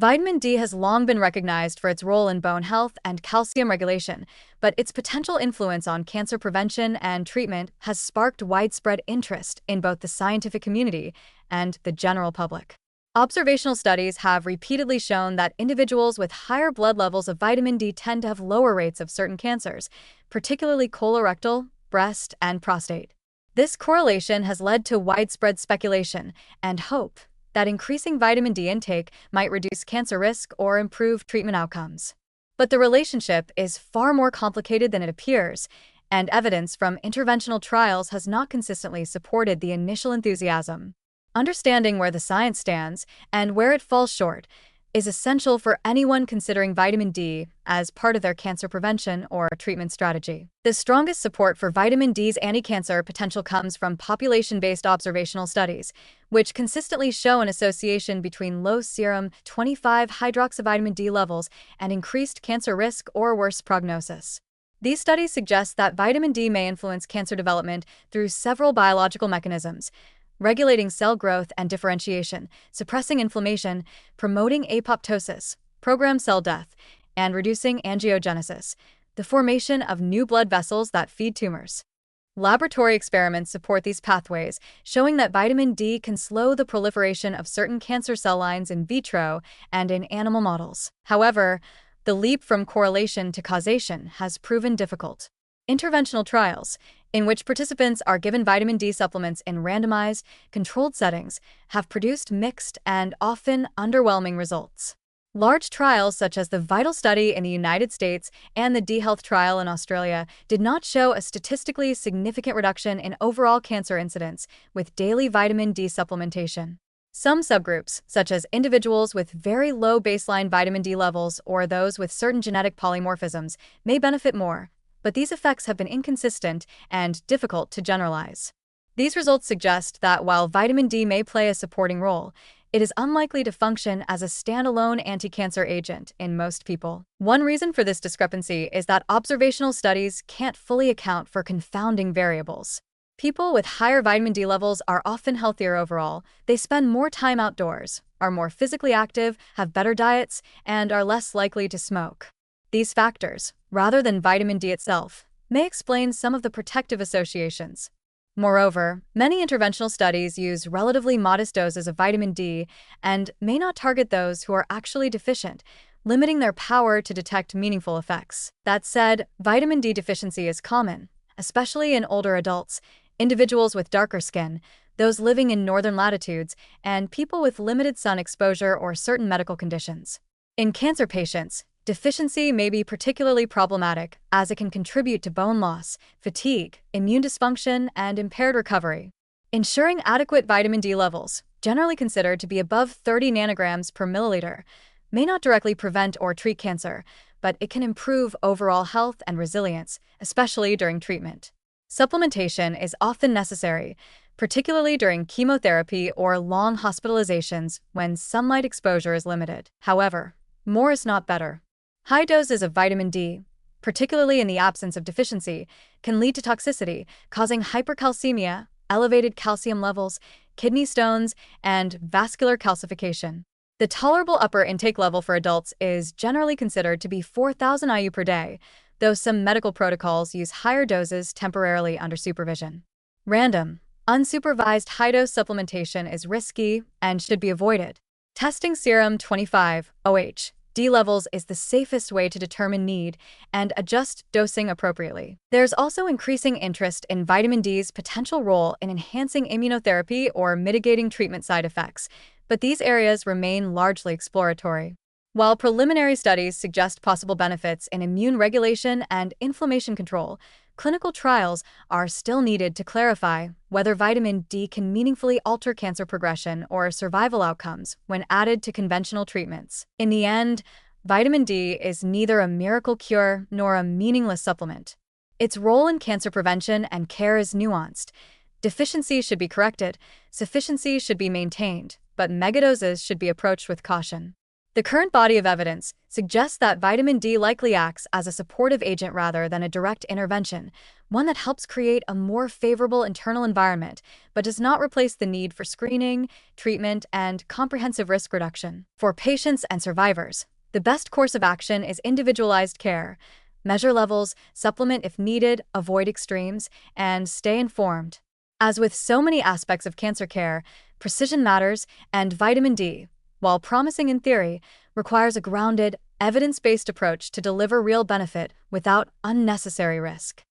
Vitamin D has long been recognized for its role in bone health and calcium regulation, but its potential influence on cancer prevention and treatment has sparked widespread interest in both the scientific community and the general public. Observational studies have repeatedly shown that individuals with higher blood levels of vitamin D tend to have lower rates of certain cancers, particularly colorectal, breast, and prostate. This correlation has led to widespread speculation and hope that increasing vitamin D intake might reduce cancer risk or improve treatment outcomes. But the relationship is far more complicated than it appears, and evidence from interventional trials has not consistently supported the initial enthusiasm. Understanding where the science stands and where it falls short is essential for anyone considering vitamin D as part of their cancer prevention or treatment strategy. The strongest support for vitamin D's anti-cancer potential comes from population-based observational studies, which consistently show an association between low serum 25-hydroxyvitamin D levels and increased cancer risk or worse prognosis. These studies suggest that vitamin D may influence cancer development through several biological mechanisms, regulating cell growth and differentiation, suppressing inflammation, promoting apoptosis, programmed cell death, and reducing angiogenesis, the formation of new blood vessels that feed tumors. Laboratory experiments support these pathways, showing that vitamin D can slow the proliferation of certain cancer cell lines in vitro and in animal models. However, the leap from correlation to causation has proven difficult. Interventional trials, in which participants are given vitamin D supplements in randomized, controlled settings, have produced mixed and often underwhelming results. Large trials such as the VITAL study in the United States and the D-Health trial in Australia did not show a statistically significant reduction in overall cancer incidence with daily vitamin D supplementation. Some subgroups, such as individuals with very low baseline vitamin D levels or those with certain genetic polymorphisms, may benefit more, but these effects have been inconsistent and difficult to generalize. These results suggest that while vitamin D may play a supporting role, it is unlikely to function as a standalone anti-cancer agent in most people. One reason for this discrepancy is that observational studies can't fully account for confounding variables. People with higher vitamin D levels are often healthier overall, they spend more time outdoors, are more physically active, have better diets, and are less likely to smoke. These factors, rather than vitamin D itself, may explain some of the protective associations. Moreover, many interventional studies use relatively modest doses of vitamin D and may not target those who are actually deficient, limiting their power to detect meaningful effects. That said, vitamin D deficiency is common, especially in older adults, individuals with darker skin, those living in northern latitudes, and people with limited sun exposure or certain medical conditions. In cancer patients, deficiency may be particularly problematic as it can contribute to bone loss, fatigue, immune dysfunction, and impaired recovery. Ensuring adequate vitamin D levels, generally considered to be above 30 nanograms per milliliter, may not directly prevent or treat cancer, but it can improve overall health and resilience, especially during treatment. Supplementation is often necessary, particularly during chemotherapy or long hospitalizations when sunlight exposure is limited. However, more is not better. High doses of vitamin D, particularly in the absence of deficiency, can lead to toxicity, causing hypercalcemia, elevated calcium levels, kidney stones, and vascular calcification. The tolerable upper intake level for adults is generally considered to be 4,000 IU per day, though some medical protocols use higher doses temporarily under supervision. Random, unsupervised high-dose supplementation is risky and should be avoided. Testing serum 25-OH D levels is the safest way to determine need and adjust dosing appropriately. There's also increasing interest in vitamin D's potential role in enhancing immunotherapy or mitigating treatment side effects, but these areas remain largely exploratory. While preliminary studies suggest possible benefits in immune regulation and inflammation control, clinical trials are still needed to clarify whether vitamin D can meaningfully alter cancer progression or survival outcomes when added to conventional treatments. In the end, vitamin D is neither a miracle cure nor a meaningless supplement. Its role in cancer prevention and care is nuanced. Deficiency should be corrected, sufficiency should be maintained, but megadoses should be approached with caution. The current body of evidence suggests that vitamin D likely acts as a supportive agent rather than a direct intervention, one that helps create a more favorable internal environment, but does not replace the need for screening, treatment, and comprehensive risk reduction. For patients and survivors, the best course of action is individualized care. Measure levels, supplement if needed, avoid extremes, and stay informed. As with so many aspects of cancer care, precision matters, and vitamin D, while promising in theory, requires a grounded, evidence-based approach to deliver real benefit without unnecessary risk.